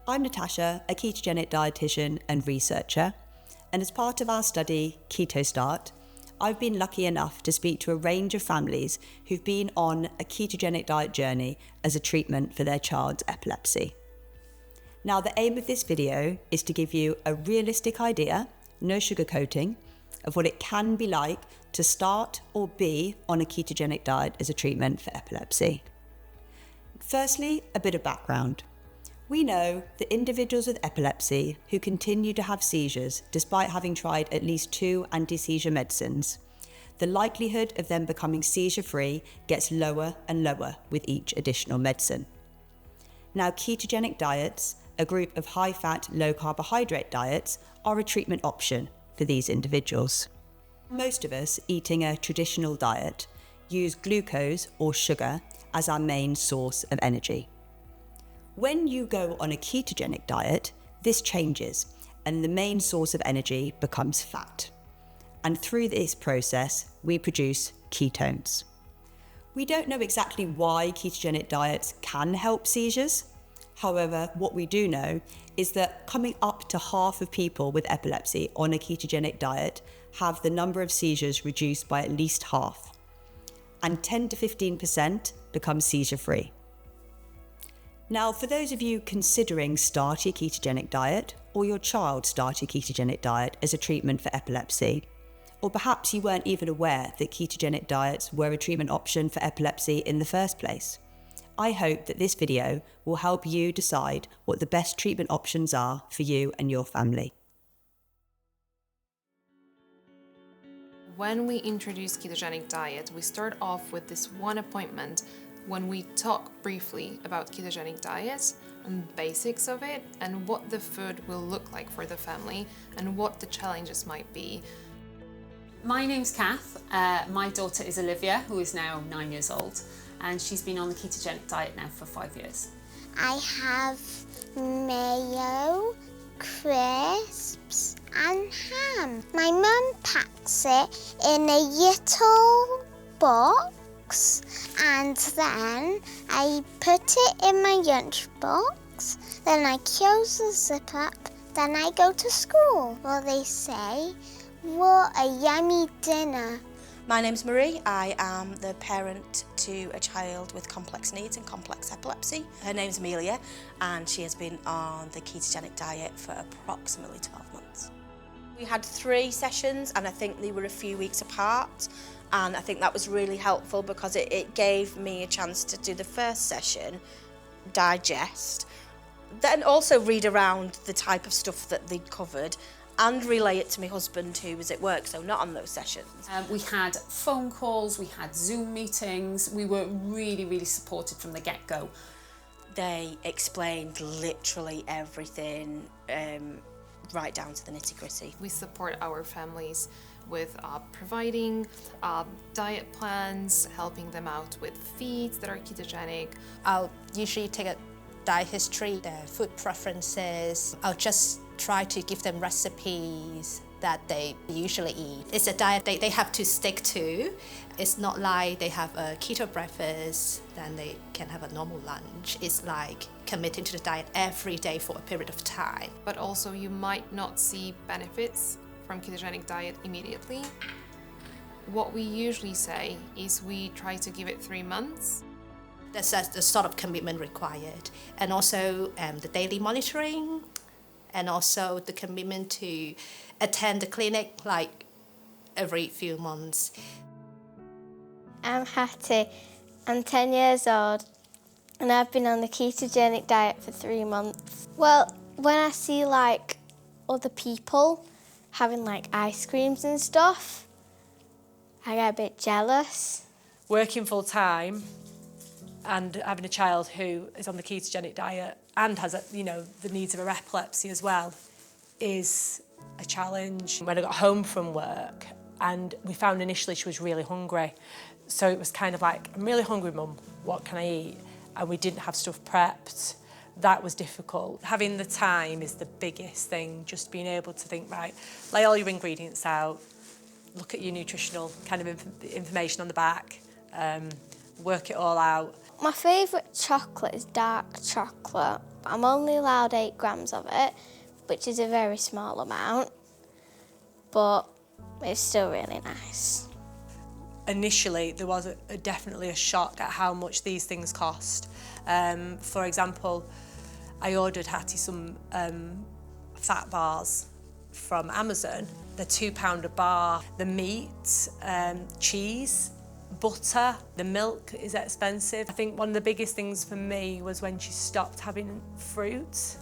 I'm Natasha, a ketogenic dietitian and researcher, and as part of our study, Keto-start, I've been lucky enough to speak to a range of families who've been on a ketogenic diet journey as a treatment for their child's epilepsy. Now, the aim of this video is to give you a realistic idea, no sugarcoating, of what it can be like to start or be on a ketogenic diet as a treatment for epilepsy. Firstly, a bit of background. We know that individuals with epilepsy who continue to have seizures despite having tried at least 2 anti-seizure medicines, the likelihood of them becoming seizure-free gets lower and lower with each additional medicine. Now, ketogenic diets, a group of high-fat, low-carbohydrate diets, are a treatment option for these individuals. Most of us eating a traditional diet use glucose or sugar as our main source of energy. When you go on a ketogenic diet, this changes and the main source of energy becomes fat. And through this process, we produce ketones. We don't know exactly why ketogenic diets can help seizures. However, what we do know is that coming up to half of people with epilepsy on a ketogenic diet have the number of seizures reduced by at least half, and 10 to 15% become seizure-free. Now, for those of you considering start your ketogenic diet, or your child start your ketogenic diet as a treatment for epilepsy, or perhaps you weren't even aware that ketogenic diets were a treatment option for epilepsy in the first place, I hope that this video will help you decide what the best treatment options are for you and your family. When we introduce ketogenic diet, we start off with this one appointment when we talk briefly about ketogenic diets and basics of it and what the food will look like for the family and what the challenges might be. My name's Kath. My daughter is Olivia, who is now 9 years old, and she's been on the ketogenic diet now for 5 years. I have mayo, crisps and ham. My mum packs it in a little box and then I put it in my lunchbox, then I close the zip up, then I go to school. Well, they say, what a yummy dinner. My name's Marie. I am the parent to a child with complex needs and complex epilepsy. Her name's Amelia and she has been on the ketogenic diet for approximately 12 months. We had 3 sessions and I think they were a few weeks apart, and I think that was really helpful because it gave me a chance to do the first session, digest, then also read around the type of stuff that they'd covered and relay it to my husband who was at work, so not on those sessions. We had phone calls, we had Zoom meetings, we were really supported from the get-go. They explained literally everything, right down to the nitty-gritty. We support our families with providing diet plans, helping them out with feeds that are ketogenic. I'll usually take a diet history, their food preferences. I'll just try to give them recipes that they usually eat. It's a diet they have to stick to. It's not like they have a keto breakfast, then they can have a normal lunch. It's like committing to the diet every day for a period of time. But also you might not see benefits from ketogenic diet immediately. What we usually say is we try to give it 3 months. That's the sort of commitment required. And also the daily monitoring, and also the commitment to attend the clinic like every few months. I'm Hattie. I'm 10 years old and I've been on the ketogenic diet for 3 months. Well, when I see like other people having like ice creams and stuff, I get a bit jealous. Working full time and having a child who is on the ketogenic diet and has, the needs of her epilepsy as well is a challenge. When I got home from work and we found initially she was really hungry, so it was kind of like, I'm really hungry, Mum, what can I eat? And we didn't have stuff prepped. That was difficult. Having the time is the biggest thing, just being able to think, right, lay all your ingredients out, look at your nutritional kind of information on the back, work it all out. My favourite chocolate is dark chocolate. I'm only allowed 8 grams of it, which is a very small amount, but it's still really nice. Initially, there was definitely a shock at how much these things cost. For example, I ordered Hattie some fat bars from Amazon. They're £2 a bar. The meat, cheese, butter, the milk is expensive. I think one of the biggest things for me was when she stopped having fruit,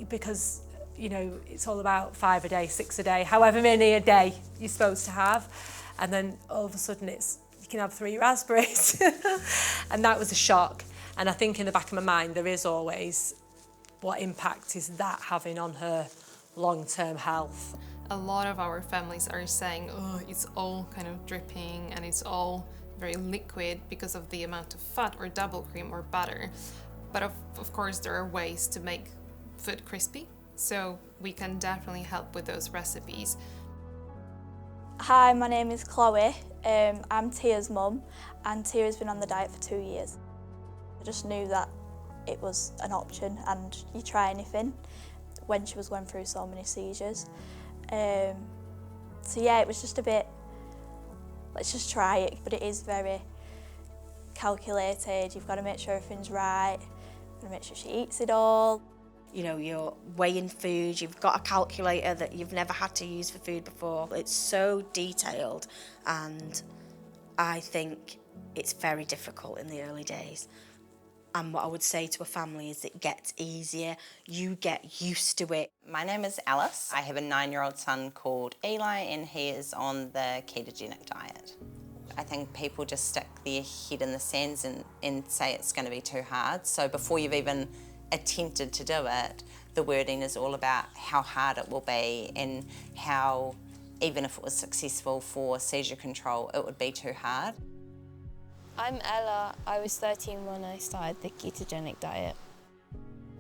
because, you know, it's all about 5 a day, 6 a day, however many a day you're supposed to have. And then all of a sudden you can have 3 raspberries. And that was a shock. And I think in the back of my mind, there is always, what impact is that having on her long-term health? A lot of our families are saying, oh, it's all kind of dripping and it's all very liquid because of the amount of fat or double cream or butter. But of course, there are ways to make food crispy, so we can definitely help with those recipes. Hi, my name is Chloe. I'm Tia's mum, and Tia's been on the diet for 2 years. I just knew that it was an option and you try anything when she was going through so many seizures. So yeah, it was just a bit, let's just try it, but it is very calculated. You've got to make sure everything's right, you've got to make sure she eats it all. You know, you're weighing food, you've got a calculator that you've never had to use for food before. It's so detailed, and I think it's very difficult in the early days. And what I would say to a family is it gets easier, you get used to it. My name is Alice. I have a 9-year-old son called Eli, and he is on the ketogenic diet. I think people just stick their head in the sands and say it's going to be too hard. So before you've even attempted to do it, the wording is all about how hard it will be and how, even if it was successful for seizure control, it would be too hard. I'm Ella. I was 13 when I started the ketogenic diet.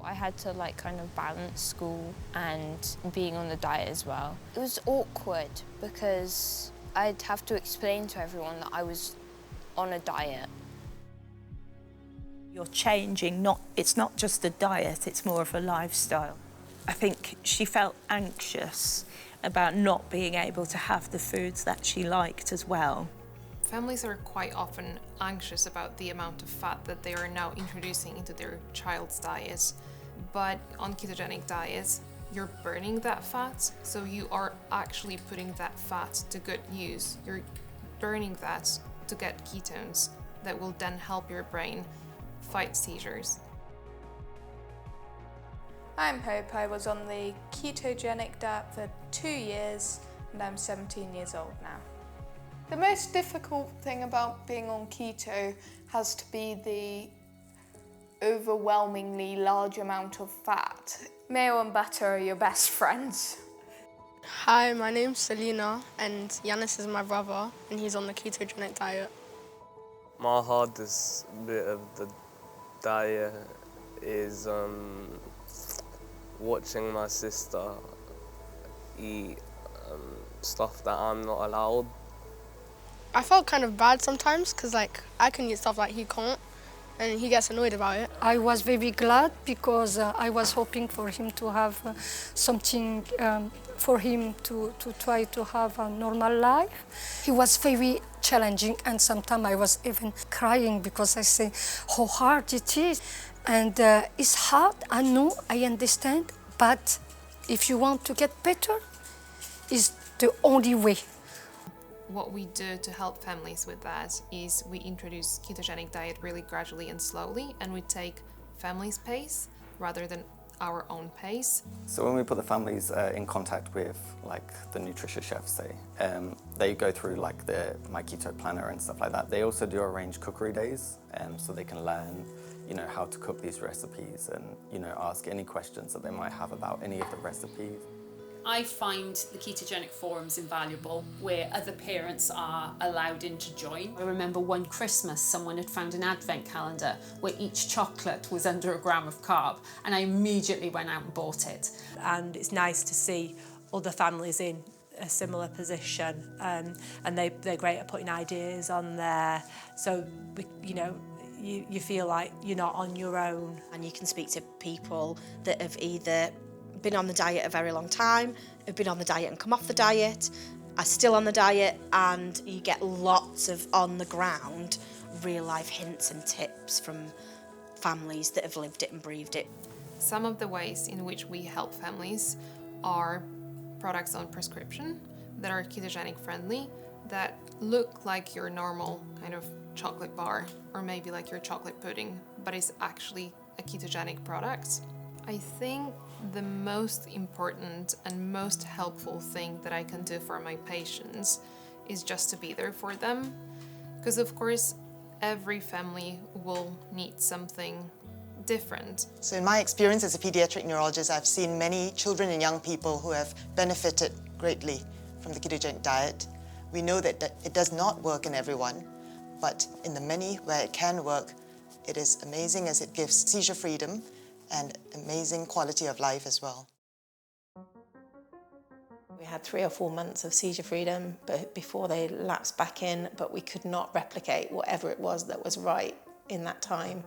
I had to kind of balance school and being on the diet as well. It was awkward because I'd have to explain to everyone that I was on a diet. You're changing, it's not just a diet, it's more of a lifestyle. I think she felt anxious about not being able to have the foods that she liked as well. Families are quite often anxious about the amount of fat that they are now introducing into their child's diet. But on ketogenic diets, you're burning that fat, so you are actually putting that fat to good use. You're burning that to get ketones that will then help your brain fight seizures. I'm Hope. I was on the ketogenic diet for 2 years and I'm 17 years old now. The most difficult thing about being on keto has to be the overwhelmingly large amount of fat. Mayo and butter are your best friends. Hi, my name's Selena and Yanis is my brother and he's on the ketogenic diet. My hardest bit of the diet is watching my sister eat stuff that I'm not allowed. I felt kind of bad sometimes because I can eat stuff that he can't and he gets annoyed about it. I was very glad because I was hoping for him to have something for him to try to have a normal life. He was very challenging and sometimes I was even crying because I say how hard it is. And it's hard, I know, I understand, but if you want to get better, it's the only way. What we do to help families with that is we introduce ketogenic diet really gradually and slowly, and we take families' pace rather than our own pace. So when we put the families in contact with the nutritious chefs, say, they go through my keto planner and stuff like that. They also do arrange cookery days, so they can learn, how to cook these recipes and, ask any questions that they might have about any of the recipes. I find the ketogenic forums invaluable where other parents are allowed in to join. I remember one Christmas someone had found an advent calendar where each chocolate was under 1 gram of carb and I immediately went out and bought it. And it's nice to see other families in a similar position, and they're great at putting ideas on there. So, you know, you feel like you're not on your own. And you can speak to people that have either been on the diet a very long time, have been on the diet and come off the diet, are still on the diet, and you get lots of on-the-ground, real-life hints and tips from families that have lived it and breathed it. Some of the ways in which we help families are products on prescription that are ketogenic friendly, that look like your normal kind of chocolate bar or maybe like your chocolate pudding, but is actually a ketogenic product. I think the most important and most helpful thing that I can do for my patients is just to be there for them, because of course every family will need something different. So in my experience as a pediatric neurologist, I've seen many children and young people who have benefited greatly from the ketogenic diet. We know that it does not work in everyone, but in the many where it can work, it is amazing as it gives seizure freedom and amazing quality of life as well. We had 3 or 4 months of seizure freedom before they lapsed back in, but we could not replicate whatever it was that was right in that time.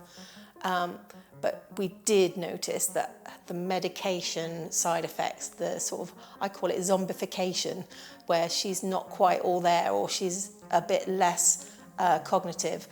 But we did notice that the medication side effects, the sort of, I call it zombification, where she's not quite all there or she's a bit less cognitive,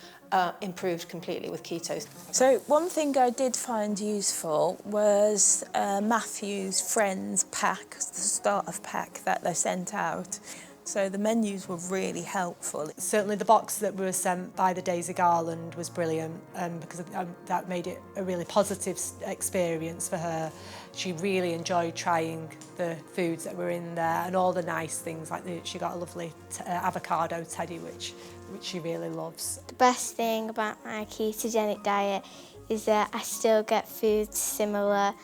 improved completely with keto. So one thing I did find useful was Matthew's friends pack, the starter pack that they sent out. So the menus were really helpful. Certainly the box that we were sent by the Daisy Garland was brilliant, because that made it a really positive experience for her. She really enjoyed trying the foods that were in there and all the nice things, like she got a lovely avocado teddy, which she really loves. The best thing about my ketogenic diet is that I still get foods similar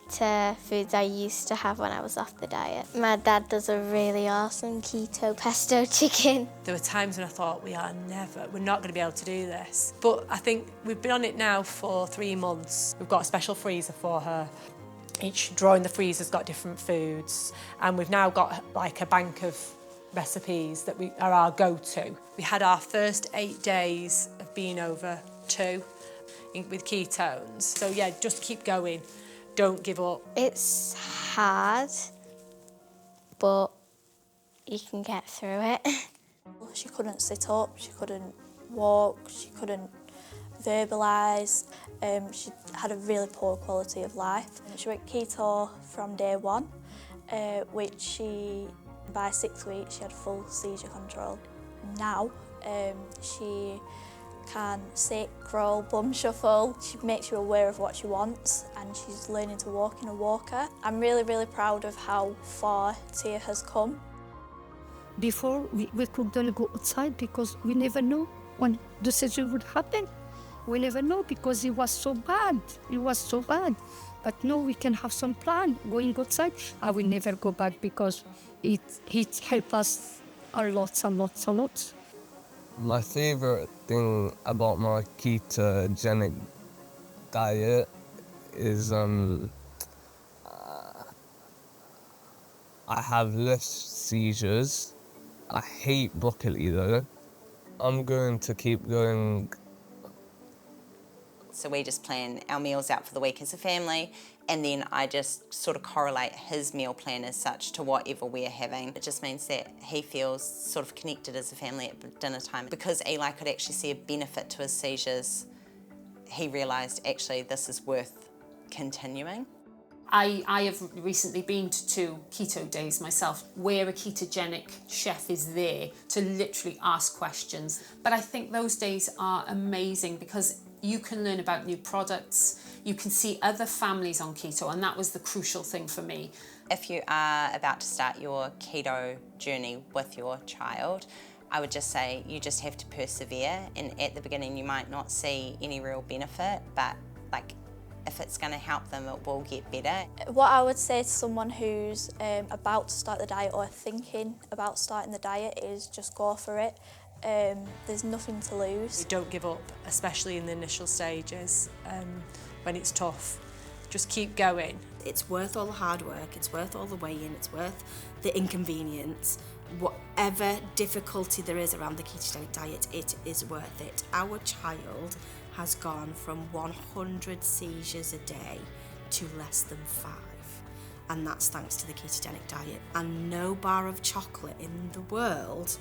to foods I used to have when I was off the diet. My dad does a really awesome keto pesto chicken. There were times when I thought, we're not going to be able to do this. But I think we've been on it now for 3 months. We've got a special freezer for her. Each drawer in the freezer's got different foods, and we've now got like a bank of recipes that are our go-to. We had our first 8 days of being over 2 with ketones. So yeah, just keep going. Don't give up. It's hard, but you can get through it. She couldn't sit up, she couldn't walk, she couldn't verbalise. She had a really poor quality of life. She went keto from day 1, which by 6 weeks she had full seizure control. Now she can sit, crawl, bum shuffle. She makes you aware of what she wants, and she's learning to walk in a walker. I'm really, really proud of how far Tia has come. Before, we couldn't go outside because we never know when the seizure would happen. We never know because it was so bad. It was so bad. But now we can have some plan going outside. I will never go back because it helped us a lot, a lot, a lot. My favourite thing about my ketogenic diet is I have less seizures. I hate broccoli though. I'm going to keep going. So we just plan our meals out for the week as a family, and then I just sort of correlate his meal plan as such to whatever we're having. It just means that he feels sort of connected as a family at dinner time. Because Eli could actually see a benefit to his seizures, he realised actually this is worth continuing. I have recently been to 2 keto days myself where a ketogenic chef is there to literally ask questions. But I think those days are amazing because you can learn about new products, you can see other families on keto, and that was the crucial thing for me. If you are about to start your keto journey with your child, I would just say you just have to persevere, and at the beginning you might not see any real benefit, but if it's going to help them, it will get better. What I would say to someone who's about to start the diet or thinking about starting the diet is just go for it. There's nothing to lose. Don't give up, especially in the initial stages when it's tough. just keep going. It's worth all the hard work, it's worth all the weighing, it's worth the inconvenience. Whatever difficulty there is around the ketogenic diet, it is worth it. Our child has gone from 100 seizures a day to less than 5. And that's thanks to the ketogenic diet. And no bar of chocolate in the world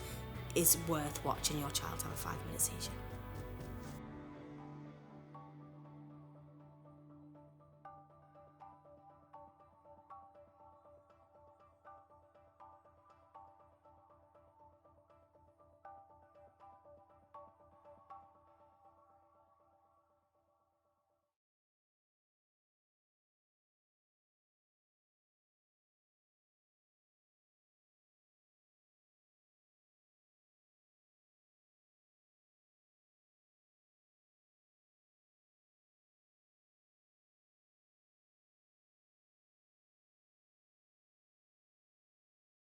is worth watching your child have a 5-minute seizure.